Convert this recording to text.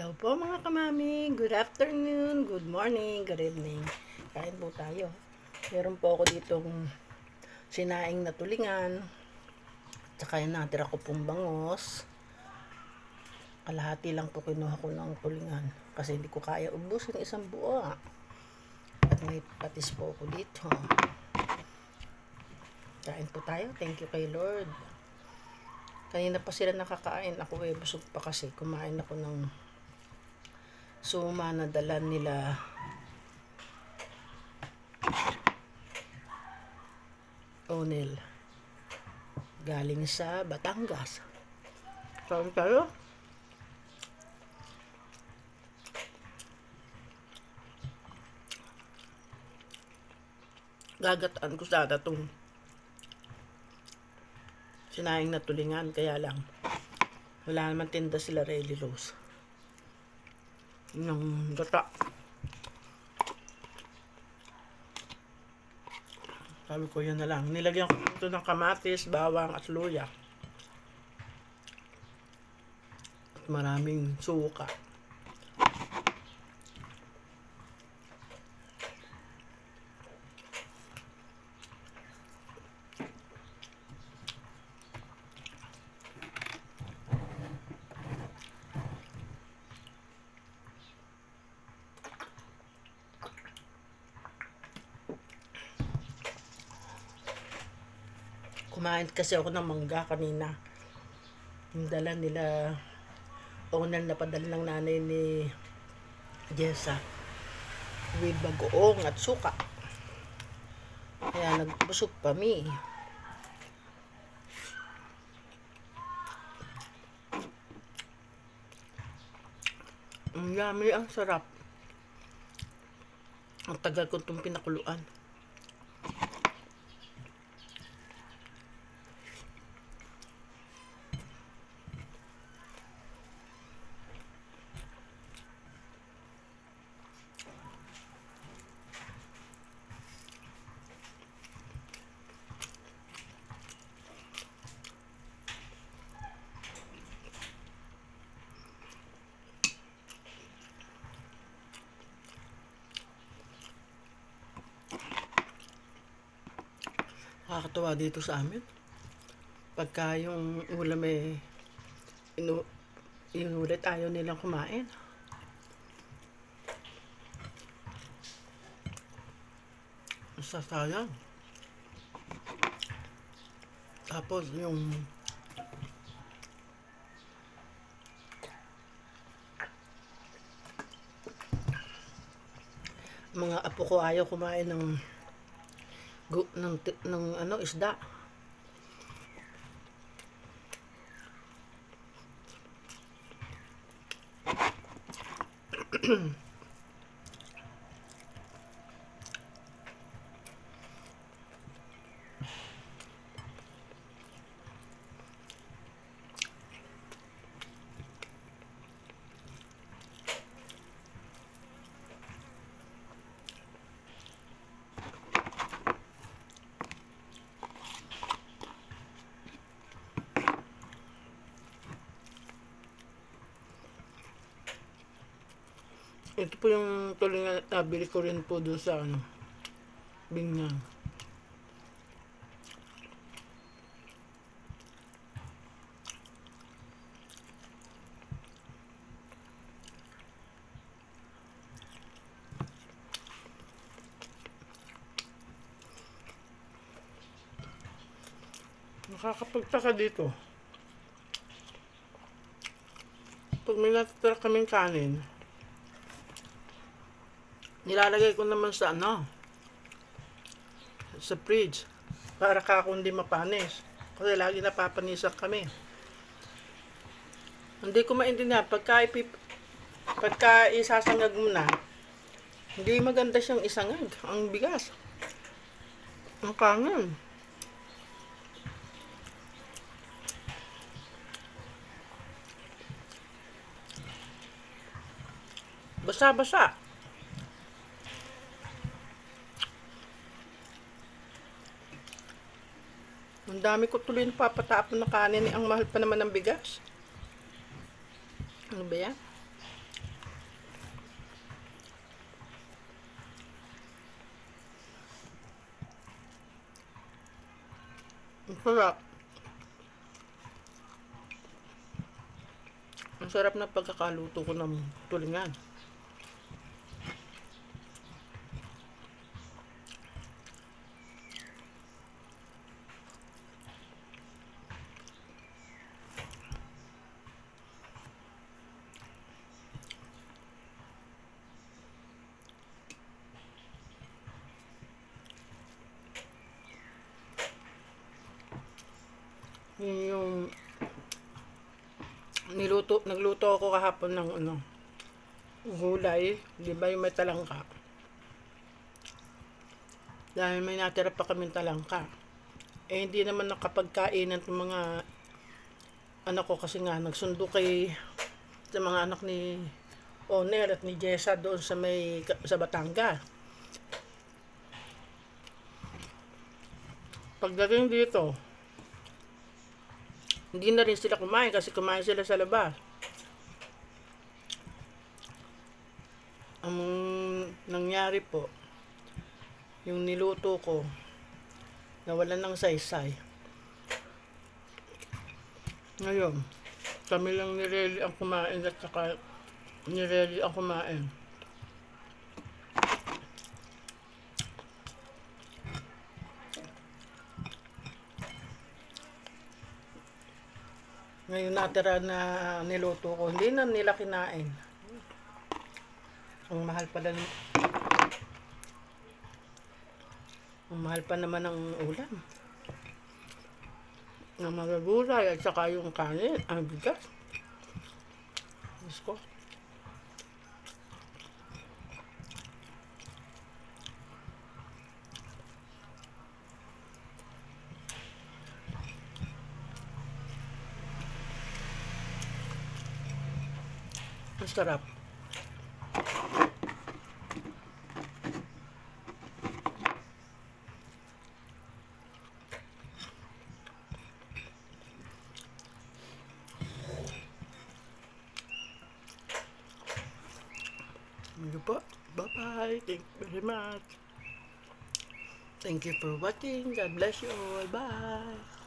Hello po mga kamami. Good afternoon, good morning, good evening. Kain po tayo. Meron po ako ditong sinaing na tulingan. Tsaka yung natira ko pong bangos. Kalahati lang po kinuha ko ng tulingan. Kasi hindi ko kaya ubusin isang buo. At may patis po ako dito. Kain po tayo. Thank you kay Lord. Kanina pa sila nakakain. Ako busog pa kasi. Kumain ako ng suma na dala nila Onel galing sa Batangas. Saan tayo? Gagataan ko sana itong sinaing na tulingan, kaya lang wala naman tinda sila Relly Rose ng gata. Sabi ko yun na lang. Nilagyan ko ito ng kamatis, bawang at luya. At maraming suka. Kumain kasi ako ng mangga kanina. Yung dala nila Onel na padala ng nanay ni Jessa with bagoong at suka. Kaya nagbusog pa mi. Ang yummy, ang sarap. Ang tagal ko itong pinakuluan. Nakakatawa dito sa amin. Pagka yung ulam inulit, ayaw nilang kumain. Sasayang. Tapos yung mga apo ko ayaw kumain ng isda. Ito po yung tulingan na nabili ko rin po doon sa Binyan. Nakakapagtaka dito. Pag may natitira kaming kanin, nilalagay ko naman sa sa fridge para hindi mapanis. Kasi lagi napapanisan kami. Hindi ko maintindihan pagka isasangag mo na, hindi maganda siyang isangag ang bigas. Ang kanin. Basa-basa. Ang dami ko tuloy napapatapon na kanin. Ang mahal pa naman ng bigas. Ano ba yan? Sarap. Ang sarap na pagkakaluto ko ng tulingan. Yun yung nagluto ako kahapon ng gulay, di ba yung may talangka? Dahil may natira pa kaming talangka. Eh hindi naman nakapagkainan ng mga anak ko kasi nga nagsundo sa mga anak ni Oner at ni Jessa doon sa Batangas. Pagdating dito, hindi na rin sila kumain kasi kumain sila sa labas. Ang nangyari po, yung niluto ko, nawalan ng saysay. Ngayon, kami lang ni Relly ang kumain at saka ni Relly ang kumain. Ngayon natira na niluto ko, hindi na nila kinain. Ang mahal pala ang mahal pa naman ng ulam. Ng mga gulay at saka yung kanin, ang bigas. Diyos ko. Ang sarap. Yun po. Bye-bye. Thank you very much. Thank you for watching. God bless you all. Bye.